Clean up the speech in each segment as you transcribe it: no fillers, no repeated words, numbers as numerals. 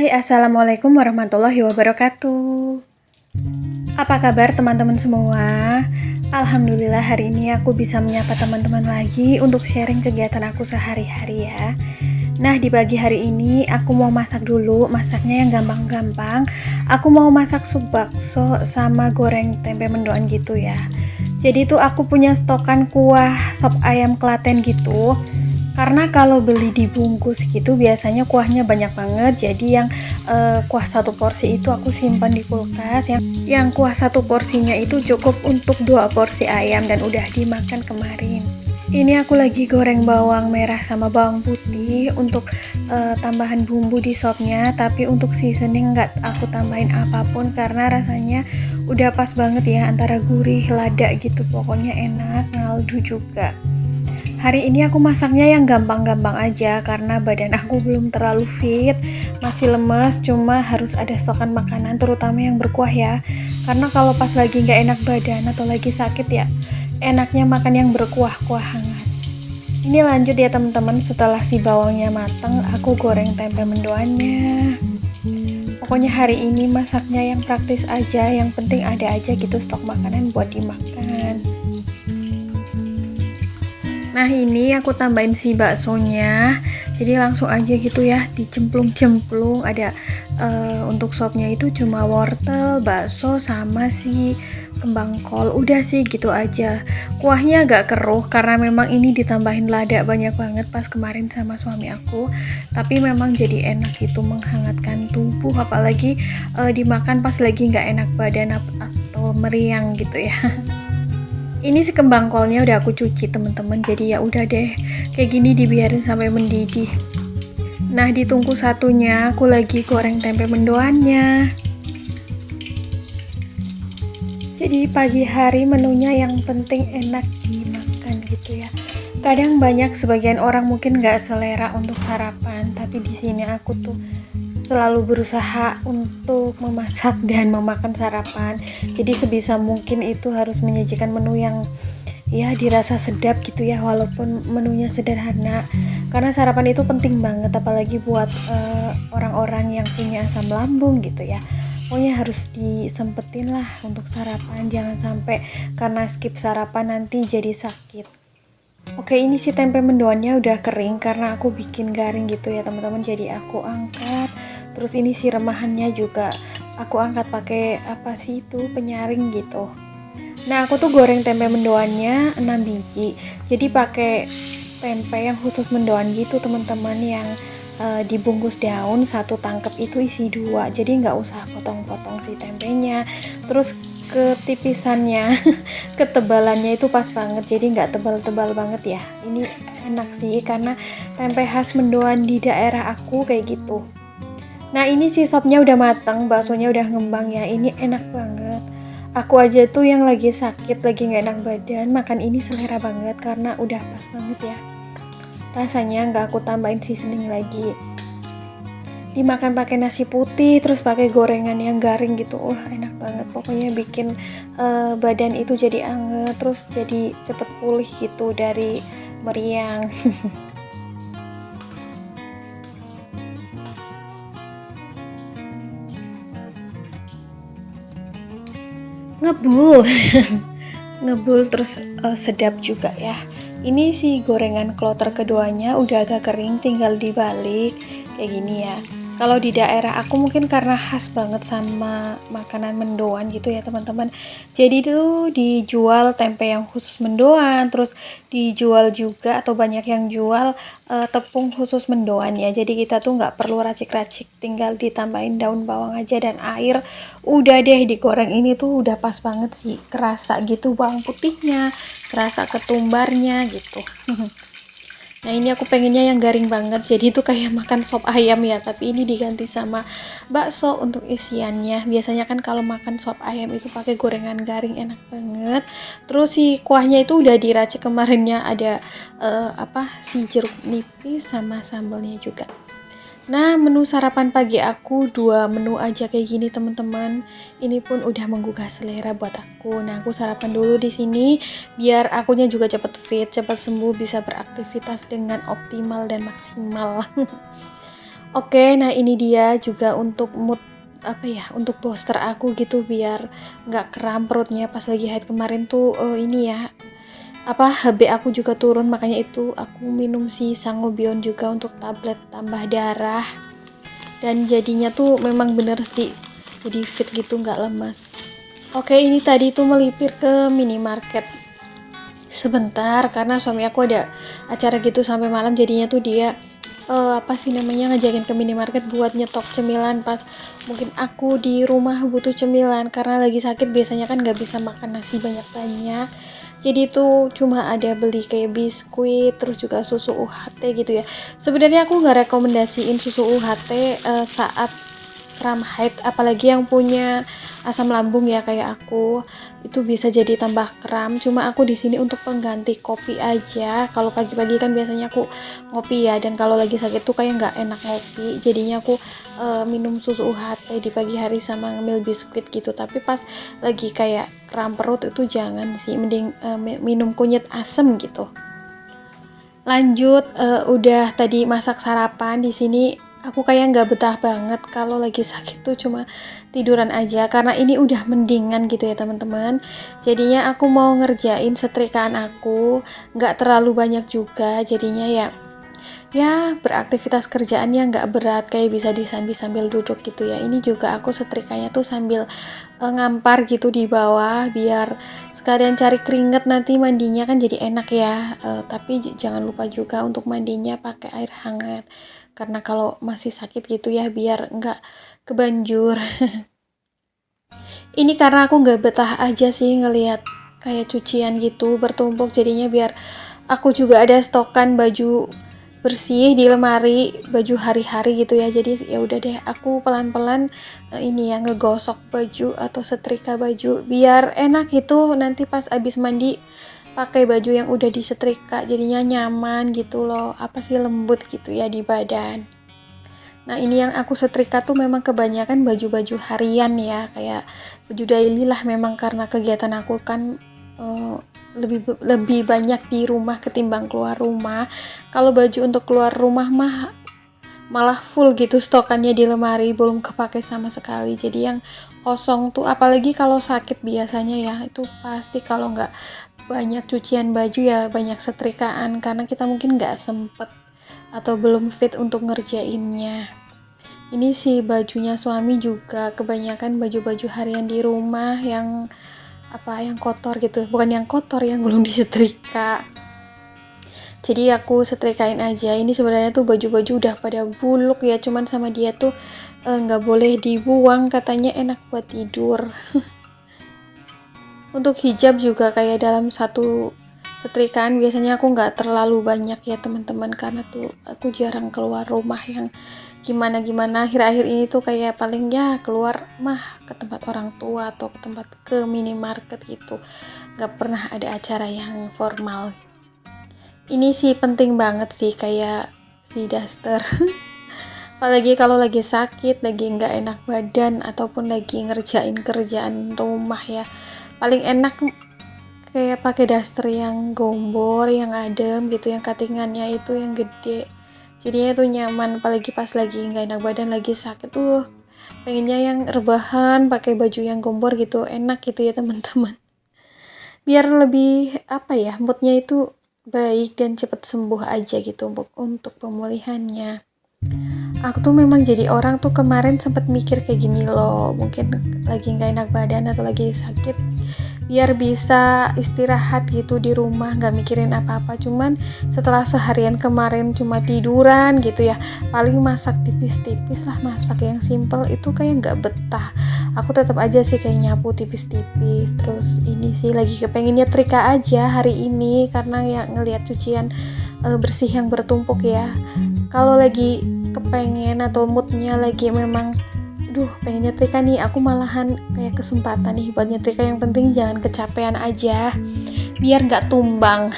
Hai, Assalamualaikum warahmatullahi wabarakatuh. Apa kabar teman-teman semua? Alhamdulillah hari ini aku bisa menyapa teman-teman lagi untuk sharing kegiatan aku sehari-hari ya. Nah, di pagi hari ini aku mau masak dulu, masaknya yang gampang-gampang. Aku mau masak sup bakso sama goreng tempe mendoan gitu ya. Jadi tuh aku punya stokan kuah sop ayam Klaten gitu. Karena kalau beli dibungkus gitu biasanya kuahnya banyak banget. Jadi yang kuah satu porsi itu aku simpan di kulkas. Yang kuah satu porsinya itu cukup untuk 2 porsi ayam dan udah dimakan kemarin. Ini aku lagi goreng bawang merah sama bawang putih untuk tambahan bumbu di sopnya. Tapi untuk seasoning nggak aku tambahin apapun karena rasanya udah pas banget ya, antara gurih, lada gitu. Pokoknya enak, ngaldu juga. Hari ini aku masaknya yang gampang-gampang aja karena badan aku belum terlalu fit, masih lemes, cuma harus ada stokan makanan terutama yang berkuah ya. Karena kalau pas lagi nggak enak badan atau lagi sakit ya, enaknya makan yang berkuah-kuah hangat. Ini lanjut ya teman-teman, setelah si bawangnya mateng, aku goreng tempe mendoannya. Pokoknya hari ini masaknya yang praktis aja, yang penting ada aja gitu stok makanan buat dimakan. Nah ini aku tambahin si baksonya, jadi langsung aja gitu ya dicemplung-cemplung. Ada untuk sopnya itu cuma wortel, bakso sama si kembang kol, udah sih gitu aja. Kuahnya agak keruh karena memang ini ditambahin lada banyak banget pas kemarin sama suami aku, tapi memang jadi enak gitu, menghangatkan tubuh, apalagi dimakan pas lagi nggak enak badan atau meriang gitu ya. Ini si kembang kolnya udah aku cuci teman-teman, jadi ya udah deh kayak gini dibiarin sampai mendidih. Nah di tungku satunya aku lagi goreng tempe mendoannya. Jadi pagi hari menunya yang penting enak dimakan gitu ya. Kadang banyak sebagian orang mungkin nggak selera untuk sarapan, tapi di sini aku tuh selalu berusaha untuk memasak dan memakan sarapan. Jadi sebisa mungkin itu harus menyajikan menu yang ya dirasa sedap gitu ya, walaupun menunya sederhana. Karena sarapan itu penting banget, apalagi buat orang-orang yang punya asam lambung gitu ya. Pokoknya harus disempetin lah untuk sarapan, jangan sampai karena skip sarapan nanti jadi sakit. Oke, ini si tempe mendoannya udah kering karena aku bikin garing gitu ya teman-teman. Jadi aku angkat. Terus ini si remahannya juga aku angkat pakai apa sih itu, penyaring gitu. Nah, aku tuh goreng tempe mendoannya 6 biji. Jadi pakai tempe yang khusus mendoan gitu teman-teman, yang dibungkus daun, satu tangkep itu isi 2. Jadi nggak usah potong-potong si tempenya. Terus ketipisannya ketebalannya itu pas banget, jadi nggak tebal-tebal banget ya. Ini enak sih karena tempe khas mendoan di daerah aku kayak gitu. Nah ini si sopnya udah matang, baksonya udah ngembang ya, ini enak banget. Aku aja tuh yang lagi sakit, lagi nggak enak badan, makan ini selera banget karena udah pas banget ya. Rasanya nggak aku tambahin seasoning lagi. Dimakan pakai nasi putih, terus pakai gorengan yang garing gitu, wah enak banget. Pokoknya bikin badan itu jadi anget, terus jadi cepet pulih gitu dari meriang. Ngebul. Ngebul terus sedap juga ya. Ini si gorengan kloter keduanya udah agak kering, tinggal dibalik kayak gini ya. Kalau di daerah aku mungkin karena khas banget sama makanan mendoan gitu ya teman-teman. Jadi itu dijual tempe yang khusus mendoan, terus dijual juga atau banyak yang jual tepung khusus mendoan ya. Jadi kita tuh nggak perlu racik-racik, tinggal ditambahin daun bawang aja dan air. Udah deh digoreng, ini tuh udah pas banget sih, kerasa gitu bawang putihnya, kerasa ketumbarnya gitu. Nah ini aku pengennya yang garing banget, jadi itu kayak makan sop ayam ya, tapi ini diganti sama bakso untuk isiannya. Biasanya kan kalau makan sop ayam itu pakai gorengan garing, enak banget. Terus si kuahnya itu udah diracik kemarinnya, ada si jeruk nipis sama sambalnya juga. Nah, menu sarapan pagi aku 2 menu aja kayak gini teman-teman. Ini pun udah menggugah selera buat aku. Nah, aku sarapan dulu di sini biar akunya juga cepet fit, cepet sembuh, bisa beraktivitas dengan optimal dan maksimal. Oke, nah ini dia juga untuk mood apa ya, untuk poster aku gitu biar nggak kram perutnya pas lagi haid kemarin tuh ini ya apa HB aku juga turun, makanya itu aku minum si Sangobion juga untuk tablet tambah darah, dan jadinya tuh memang bener sih jadi fit gitu, nggak lemas. Oke, ini tadi tuh melipir ke minimarket sebentar karena suami aku ada acara gitu sampai malam, jadinya tuh dia apa sih namanya ngajakin ke minimarket buat nyetok cemilan pas mungkin aku di rumah butuh cemilan karena lagi sakit, biasanya kan nggak bisa makan nasi banyak-banyak, jadi tuh cuma ada beli kayak biskuit terus juga susu UHT gitu ya. Sebenarnya aku nggak rekomendasiin susu UHT saat kram haid, apalagi yang punya asam lambung ya kayak aku, itu bisa jadi tambah kram. Cuma aku di sini untuk pengganti kopi aja. Kalau pagi-pagi kan biasanya aku ngopi ya, dan kalau lagi sakit tuh kayak nggak enak ngopi, jadinya aku minum susu UHT di pagi hari sama ngemil biskuit gitu. Tapi pas lagi kayak kram perut itu jangan sih, mending minum kunyit asem gitu. Lanjut, udah tadi masak sarapan. Di sini aku kayak nggak betah banget kalau lagi sakit tuh cuma tiduran aja karena ini udah mendingan gitu ya teman-teman. Jadinya aku mau ngerjain setrikaan aku, nggak terlalu banyak juga, jadinya ya beraktivitas kerjaan yang nggak berat, kayak bisa sambil duduk gitu ya. Ini juga aku setrikanya tuh sambil ngampar gitu di bawah biar sekalian cari keringet, nanti mandinya kan jadi enak ya. Tapi jangan lupa juga untuk mandinya pakai air hangat karena kalau masih sakit gitu ya biar nggak kebanjur. Ini karena aku nggak betah aja sih ngelihat kayak cucian gitu bertumpuk, jadinya biar aku juga ada stokan baju bersih di lemari, baju hari-hari gitu ya. Jadi ya udah deh aku pelan-pelan ini ya ngegosok baju atau setrika baju biar enak gitu nanti pas abis mandi pakai baju yang udah disetrika, jadinya nyaman gitu loh, apa sih lembut gitu ya di badan. Nah ini yang aku setrika tuh memang kebanyakan baju-baju harian ya, kayak baju daily lah, memang karena kegiatan aku kan uh, lebih banyak di rumah ketimbang keluar rumah. Kalau baju untuk keluar rumah mah malah full gitu stokannya di lemari, belum kepake sama sekali. Jadi yang kosong tuh apalagi kalau sakit biasanya ya, itu pasti kalau nggak banyak cucian baju ya banyak setrikaan karena kita mungkin nggak sempet atau belum fit untuk ngerjainnya. Ini sih bajunya suami juga kebanyakan baju-baju harian di rumah yang yang kotor gitu, bukan yang kotor, yang belum disetrika. Jadi aku setrikain aja. Ini sebenarnya tuh baju-baju udah pada buluk ya, cuman sama dia tuh nggak boleh dibuang, katanya enak buat tidur. Untuk hijab juga kayak dalam satu setrikaan biasanya aku nggak terlalu banyak ya teman-teman, karena tuh aku jarang keluar rumah yang gimana akhir-akhir ini tuh kayak paling ya keluar mah ke tempat orang tua atau ke minimarket gitu, nggak pernah ada acara yang formal. Ini sih penting banget sih kayak si daster. Apalagi kalau lagi sakit, lagi nggak enak badan ataupun lagi ngerjain kerjaan rumah ya, paling enak kayak pakai daster yang gombor, yang adem gitu, yang cuttingannya itu yang gede, jadinya tuh nyaman. Apalagi pas lagi nggak enak badan, lagi sakit tuh pengennya yang rebahan pakai baju yang gombor gitu, enak gitu ya teman-teman, biar lebih moodnya itu baik dan cepet sembuh aja gitu untuk pemulihannya. Aku tuh memang jadi orang tuh kemarin sempet mikir kayak gini loh, mungkin lagi nggak enak badan atau lagi sakit biar bisa istirahat gitu di rumah, nggak mikirin apa-apa. Cuman setelah seharian kemarin cuma tiduran gitu ya, paling masak tipis-tipis lah, masak yang simple itu kayak nggak betah. Aku tetap aja sih kayak nyapu tipis-tipis. Terus ini sih lagi kepengennya trika aja hari ini karena ya ngelihat cucian bersih yang bertumpuk ya. Kalau lagi kepengen atau moodnya lagi memang pengen nyetrika nih, aku malahan kayak kesempatan nih buat nyetrika. Yang penting jangan kecapean aja biar nggak tumbang.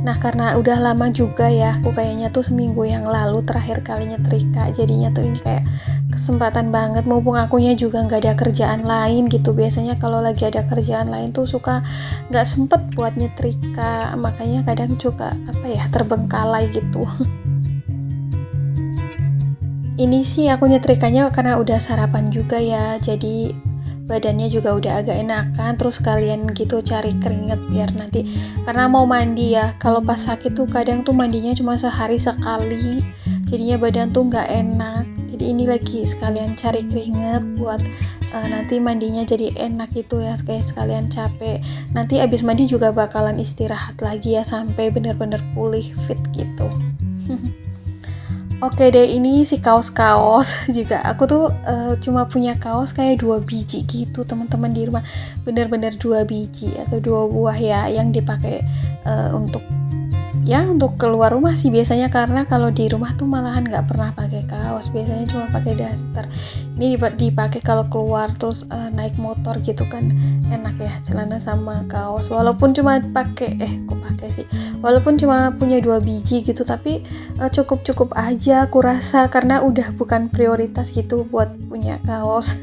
Nah karena udah lama juga ya, aku kayaknya tuh seminggu yang lalu terakhir kali nyetrika, jadinya tuh ini kayak kesempatan banget, mumpung akunya juga nggak ada kerjaan lain gitu. Biasanya kalau lagi ada kerjaan lain tuh suka nggak sempet buat nyetrika, makanya kadang suka terbengkalai gitu. Ini sih aku nyetrikanya karena udah sarapan juga ya, jadi badannya juga udah agak enakan, terus kalian gitu cari keringet biar nanti, karena mau mandi ya, kalau pas sakit tuh kadang tuh mandinya cuma sehari sekali, jadinya badan tuh nggak enak. Jadi ini lagi sekalian cari keringet buat nanti mandinya jadi enak gitu ya, kayak sekalian capek. Nanti abis mandi juga bakalan istirahat lagi ya sampai bener-bener pulih fit gitu. Oke deh, ini si kaos-kaos juga. Aku tuh cuma punya kaos kayak 2 biji gitu teman-teman di rumah. Bener-bener 2 biji atau 2 buah ya yang dipakai untuk keluar rumah sih biasanya, karena kalau di rumah tuh malahan nggak pernah pakai kaos, biasanya cuma pakai daster. Ini dipakai kalau keluar terus naik motor gitu kan enak ya, celana sama kaos. Walaupun cuma walaupun cuma punya 2 biji gitu, tapi cukup aja aku rasa, karena udah bukan prioritas gitu buat punya kaos.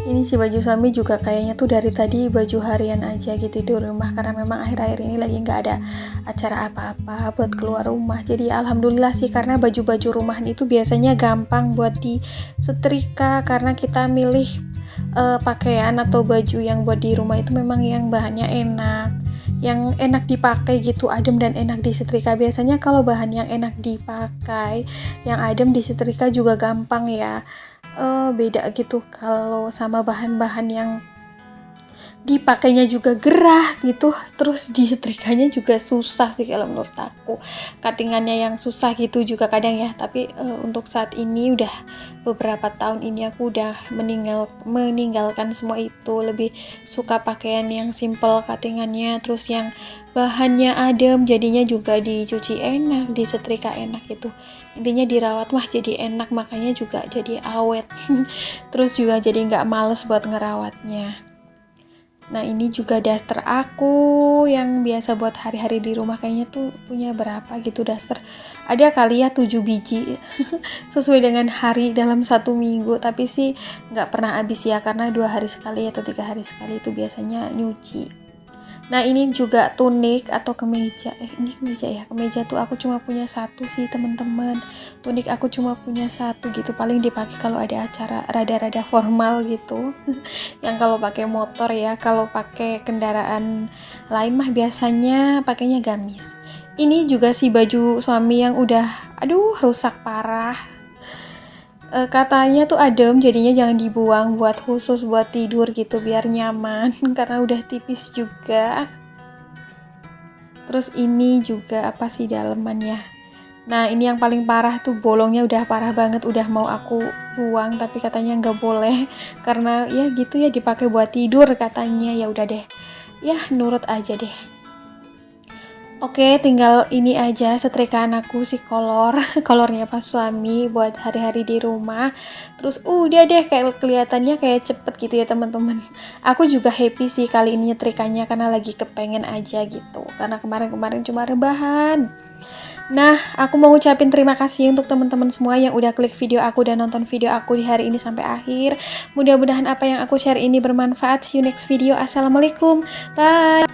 Ini si baju suami juga kayaknya tuh dari tadi baju harian aja gitu di rumah, karena memang akhir-akhir ini lagi nggak ada acara apa-apa buat keluar rumah. Jadi alhamdulillah sih, karena baju-baju rumahan itu biasanya gampang buat disetrika, karena kita milih pakaian atau baju yang buat di rumah itu memang yang bahannya enak, yang enak dipakai gitu, adem dan enak disetrika. Biasanya kalau bahan yang enak dipakai, yang adem disetrika juga gampang ya. Beda gitu kalau sama bahan-bahan yang dipakainya juga gerah gitu, terus disetrikanya juga susah sih kalau menurut aku, cuttingannya yang susah gitu juga kadang ya. Tapi untuk saat ini udah beberapa tahun ini aku udah meninggalkan semua itu, lebih suka pakaian yang simple cuttingannya, terus yang bahannya adem, jadinya juga dicuci enak, disetrika enak gitu. Intinya dirawat mah jadi enak, makanya juga jadi awet. Terus juga jadi nggak males buat ngerawatnya. Nah ini juga daster aku yang biasa buat hari-hari di rumah, kayaknya tuh punya berapa gitu daster. Ada kali ya 7 biji sesuai dengan hari dalam 1 minggu, tapi sih nggak pernah habis ya, karena 2 hari sekali atau 3 hari sekali itu biasanya nyuci. Nah ini juga tunik atau kemeja, ini kemeja ya, kemeja tuh aku cuma punya 1 sih teman-teman. Tunik aku cuma punya 1 gitu, paling dipakai kalau ada acara rada-rada formal gitu. Yang kalau pakai motor ya, kalau pakai kendaraan lain mah biasanya pakainya gamis. Ini juga si baju suami yang udah rusak parah. Katanya tuh adem, jadinya jangan dibuang, buat khusus buat tidur gitu biar nyaman karena udah tipis juga. Terus ini juga apa sih dalemannya. Nah ini yang paling parah tuh, bolongnya udah parah banget, udah mau aku buang tapi katanya nggak boleh karena ya gitu ya, dipakai buat tidur katanya. Ya udah deh, ya nurut aja deh. Oke, tinggal ini aja setrikaan aku si kolornya pas suami buat hari-hari di rumah. Terus udah deh, kayak kelihatannya kayak cepet gitu ya teman-teman. Aku juga happy sih kali ini nyetrikanya karena lagi kepengen aja gitu. Karena kemarin-kemarin cuma rebahan. Nah, aku mau ngucapin terima kasih untuk teman-teman semua yang udah klik video aku dan nonton video aku di hari ini sampai akhir. Mudah-mudahan apa yang aku share ini bermanfaat. See you next video. Assalamualaikum. Bye.